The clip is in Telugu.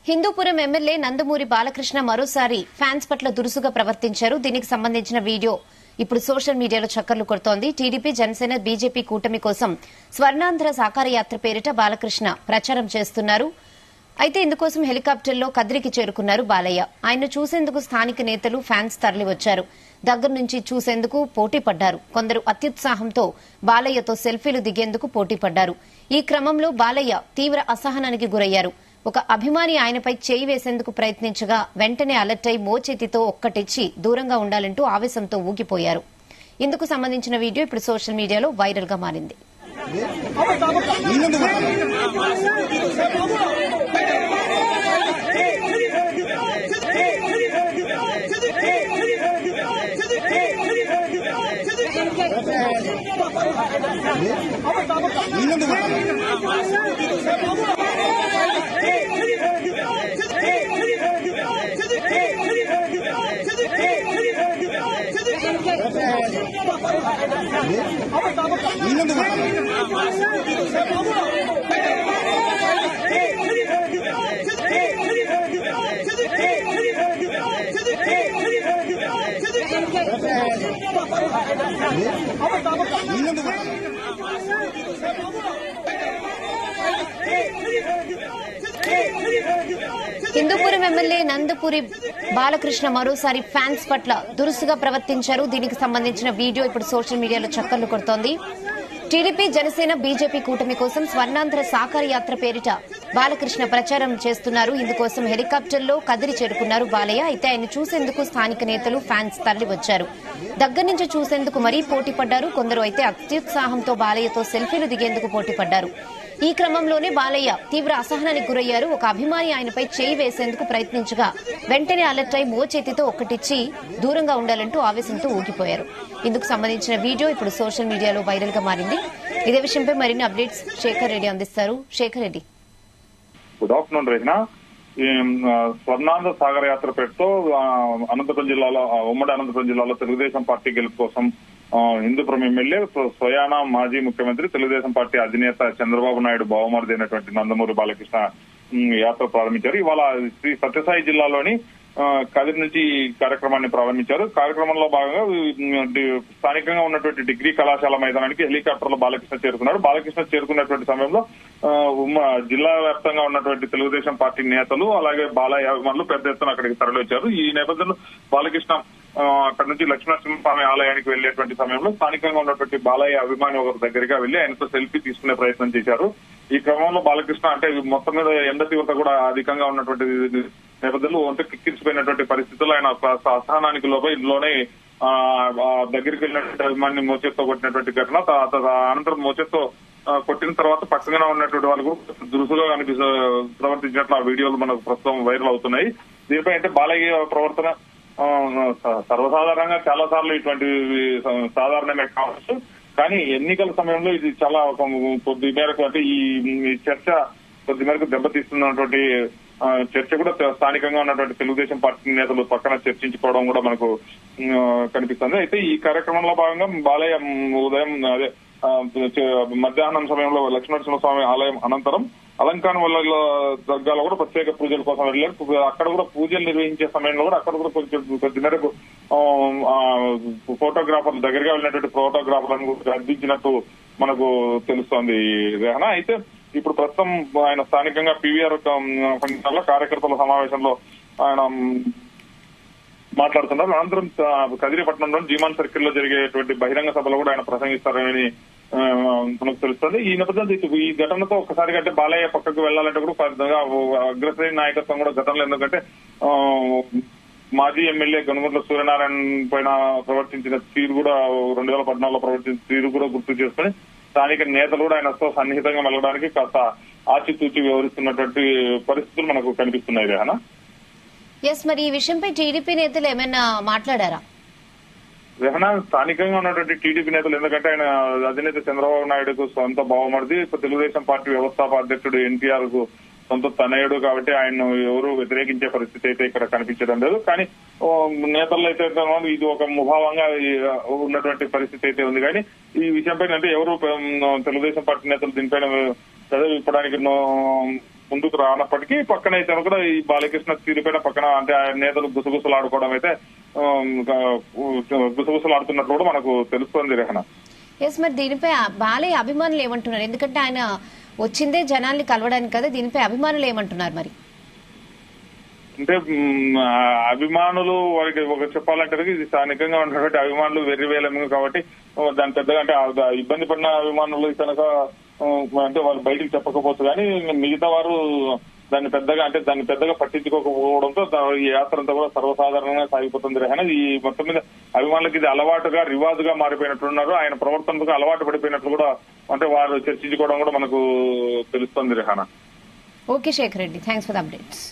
హిందూపురం ఎమ్మెల్యే నందమూరి బాలకృష్ణ మరోసారి ఫ్యాన్స్ పట్ల దురుసుగా ప్రవర్తించారు. దీనికి సంబంధించిన వీడియో ఇప్పుడు సోషల్ మీడియాలో చక్కర్లు కొడుతోంది. టీడీపీ, జనసేన, బీజేపీ కూటమి కోసం స్వర్ణాంధ్ర సాకార యాత్ర పేరిట బాలకృష్ణ ప్రచారం చేస్తున్నారు. అయితే ఇందుకోసం హెలికాప్టర్లో కద్రికి చేరుకున్నారు బాలయ్య. ఆయన్ను చూసేందుకు స్థానిక నేతలు, ఫ్యాన్స్ తరలివచ్చారు. దగ్గర నుంచి చూసేందుకు పోటీ పడ్డారు. కొందరు అత్యుత్సాహంతో బాలయ్యతో సెల్ఫీలు దిగేందుకు పోటీ పడ్డారు. ఈ క్రమంలో బాలయ్య తీవ్ర అసహనానికి గురయ్యారు. ఒక అభిమాని ఆయనపై చేయి వేసేందుకు ప్రయత్నించగా వెంటనే అలర్ట్ అయి మోచేతితో ఒక్కటిచ్చి దూరంగా ఉండాలంటూ ఆవేశంతో ఊగిపోయారు. ఇందుకు సంబంధించిన వీడియో ఇప్పుడు సోషల్ మీడియాలో వైరల్ గా మారింది. హిందూపురం ఎమ్మెల్యే నందమూరి బాలకృష్ణ మరోసారి ఫ్యాన్స్ పట్ల దురుసుగా ప్రవర్తించారు. దీనికి సంబంధించిన వీడియో ఇప్పుడు సోషల్ మీడియాలో చక్కర్లు కొడుతోంది. టీడీపీ, జనసేన, బీజేపీ కూటమి కోసం స్వర్ణాంధ్ర సాకార యాత్ర పేరిట బాలకృష్ణ ప్రచారం చేస్తున్నారు. ఇందుకోసం హెలికాప్టర్లో కదిరి చేరుకున్నారు బాలయ్య. అయితే ఆయన చూసేందుకు స్థానిక నేతలు, ఫ్యాన్స్ తరలివచ్చారు. దగ్గర నుంచి చూసేందుకు మరీ పోటీ పడ్డారు. కొందరు అయితే అత్యుత్సాహంతో బాలయ్యతో సెల్ఫీలు దిగేందుకు పోటీ పడ్డారు. ఈ క్రమంలోనే బాలయ్య తీవ్ర అసహనానికి గురయ్యారు. ఒక అభిమాని ఆయనపై చేయి వేసేందుకు ప్రయత్నించగా వెంటనే అలర్ట్ అయి మోచేతితో ఒక్కటిచ్చి దూరంగా ఉండాలంటూ ఆవేశంతో ఊగిపోయారు. ఇందుకు సంబంధించిన వీడియో ఇప్పుడు సోషల్ మీడియాలో వైరల్ గా మారింది. ఇదే విషయంపై మరిన్ని అప్డేట్స్ శేఖర్ రెడ్డి అందిస్తారు. శేఖర్ రెడ్డి. Good afternoon Rekhana. స్వర్ణాంధ్ర సాగర యాత్ర పేరుతో అనంతపురం జిల్లాలో, ఉమ్మడి అనంతపురం జిల్లాలో తెలుగుదేశం పార్టీ గెలుపు కోసం హిందూపురం ఎమ్మెల్యే, స్వయాన మాజీ ముఖ్యమంత్రి, తెలుగుదేశం పార్టీ అధినేత చంద్రబాబు నాయుడు బావమరిది అయినటువంటి నందమూరి బాలకృష్ణ యాత్ర ప్రారంభించారు. ఇవాళ శ్రీ సత్యసాయి జిల్లాలోని కదిరి నుంచి ఈ కార్యక్రమాన్ని ప్రారంభించారు. కార్యక్రమంలో భాగంగా స్థానికంగా ఉన్నటువంటి డిగ్రీ కళాశాల మైదానానికి హెలికాప్టర్ లో బాలకృష్ణ చేరుకున్నాడు. బాలకృష్ణ చేరుకున్నటువంటి సమయంలో జిల్లా వ్యాప్తంగా ఉన్నటువంటి తెలుగుదేశం పార్టీ నేతలు, అలాగే బాలయ్య అభిమానులు పెద్ద ఎత్తున అక్కడికి తరలివచ్చారు. ఈ నేపథ్యంలో బాలకృష్ణ అక్కడి నుంచి లక్ష్మీనరసింహస్వామి ఆలయానికి వెళ్లేటువంటి సమయంలో స్థానికంగా ఉన్నటువంటి బాలయ్య అభిమాని ఒకరి దగ్గరగా వెళ్లి ఆయనతో సెల్ఫీ తీసుకునే ప్రయత్నం చేశారు. ఈ క్రమంలో బాలకృష్ణ అంటే మొత్తం మీద ఎండ తీవ్రత కూడా అధికంగా ఉన్నటువంటి నేపథ్యంలో ఒంట కిక్కిరిసిపోయినటువంటి పరిస్థితుల్లో ఆయన అసహనానికి ఇంట్లోనే దగ్గరికి వెళ్ళినటువంటి అభిమాని మోచేత్తో కొట్టినటువంటి ఘటన. అనంతరం మోచేత్తో కొట్టిన తర్వాత పక్కన ఉన్నటువంటి వాళ్ళకు దురుసుగా ప్రవర్తించినట్లు ఆ వీడియోలు మనకు ప్రస్తుతం వైరల్ అవుతున్నాయి. దీనిపై అంటే బాలయ్య ప్రవర్తన సర్వసాధారణంగా చాలా సార్లు ఇటువంటి సాధారణమే కావచ్చు, కానీ ఎన్నికల సమయంలో ఇది చాలా కొద్ది మేరకు అంటే ఈ చర్చ కొద్ది మేరకు దెబ్బతీస్తున్నటువంటి చర్చ కూడా స్థానికంగా ఉన్నటువంటి తెలుగుదేశం పార్టీ నేతలు పక్కన చర్చించుకోవడం కూడా మనకు కనిపిస్తుంది. అయితే ఈ కార్యక్రమంలో భాగంగా బాలయ్య ఉదయం అదే మధ్యాహ్నం సమయంలో లక్ష్మీనరసింహస్వామి ఆలయం అనంతరం అలంకారం వల్ల దర్గాలో కూడా ప్రత్యేక పూజల కోసం వెళ్ళారు. అక్కడ కూడా పూజలు నిర్వహించే సమయంలో కూడా అక్కడ కూడా కొద్ది మేరకు ఫోటోగ్రాఫర్లు దగ్గరగా వెళ్ళినటువంటి ఫోటోగ్రాఫర్లను అందించినట్టు మనకు తెలుస్తోంది రేహన. అయితే ఇప్పుడు ప్రస్తుతం ఆయన స్థానికంగా పీవీఆర్ కార్యకర్తల సమావేశంలో ఆయన మాట్లాడుతున్నారు. అనంతరం కదిరిపట్నంలోని జీమాన్ సర్కిల్ లో జరిగేటువంటి బహిరంగ సభలో కూడా ఆయన ప్రసంగిస్తారని మనకు తెలుస్తుంది. ఈ నేపథ్యంలో ఈ ఘటనతో ఒక్కసారిగా అంటే బాలయ్య పక్కకు వెళ్లాలంటే కూడా పెద్దగా అగ్రశ్రేణి నాయకత్వం కూడా గతంలో, ఎందుకంటే మాజీ ఎమ్మెల్యే గనుమర్ల సూర్యనారాయణ పైన ప్రవర్తించిన తీరు కూడా 2014లో ప్రవర్తించిన తీరు కూడా గుర్తు చేసుకుని స్థానిక నేతలు కూడా ఆయనతో సన్నిహితంగా వెళ్ళడానికి కాస్త ఆచితూచి వ్యవహరిస్తున్నటువంటి పరిస్థితులు మనకు కనిపిస్తున్నాయి రేహనా. మరి ఈ విషయంపై టీడీపీ నేతలు ఏమైనా మాట్లాడారా? రేహనా, స్థానికంగా ఉన్నటువంటి టీడీపీ నేతలు, ఎందుకంటే ఆయన అధినేత చంద్రబాబు నాయుడుకు సొంత బావమరిది, తెలుగుదేశం పార్టీ వ్యవస్థాపక అధ్యక్షుడు ఎన్టీఆర్ కు సొంత తనయుడు కాబట్టి ఆయన్ను ఎవరు వ్యతిరేకించే పరిస్థితి అయితే ఇక్కడ కనిపించడం లేదు. కానీ నేతల్లో అయితే ఇది ఒక ముభావంగా ఉన్నటువంటి పరిస్థితి అయితే ఉంది. కానీ ఈ విషయంపై అంటే ఎవరు తెలుగుదేశం పార్టీ నేతలు దీనిపైన చదివి ఇప్పడానికి ముందుకు రానప్పటికీ పక్కన అయితే కూడా ఈ బాలకృష్ణ తీరుపైన పక్కన అంటే ఆయన నేతలు గుసగుసలాడుకోవడం అయితే గుసగుసలాడుతున్నట్లు కూడా మనకు తెలుస్తోంది రేహన. ఎస్, మరి దీనిపై బాలయ్య అభిమానులు ఏమంటున్నారు? ఎందుకంటే ఆయన వచ్చిందే జనాల్ని కలవడానికి కదా, దీనిపై అభిమానులు ఏమంటున్నారు మరి? అంటే అభిమానులు వారికి ఒక చెప్పాలంటే ఇది స్థానికంగా ఉన్నటువంటి అభిమానులు వెర్రివేలము కాబట్టి దాని పెద్దగా అంటే ఇబ్బంది పడిన అభిమానులు కనుక అంటే వాళ్ళు బయటికి చెప్పకపోవచ్చు కానీ మిగతా వారు దాన్ని పెద్దగా పట్టించుకోకపోవడంతో ఈ యాత్ర అంతా కూడా సర్వసాధారణంగా సాగిపోతుంది రేహన. ఈ మొత్తం మీద అభిమానులకు ఇది అలవాటుగా రివాజుగా మారిపోయినట్లున్నారు. ఆయన ప్రవర్తనకు అలవాటు పడిపోయినట్లు కూడా అంటే వారు చర్చించుకోవడం కూడా మనకు తెలుస్తోంది Rehana. Okay Shekhar Reddy, thanks for the updates.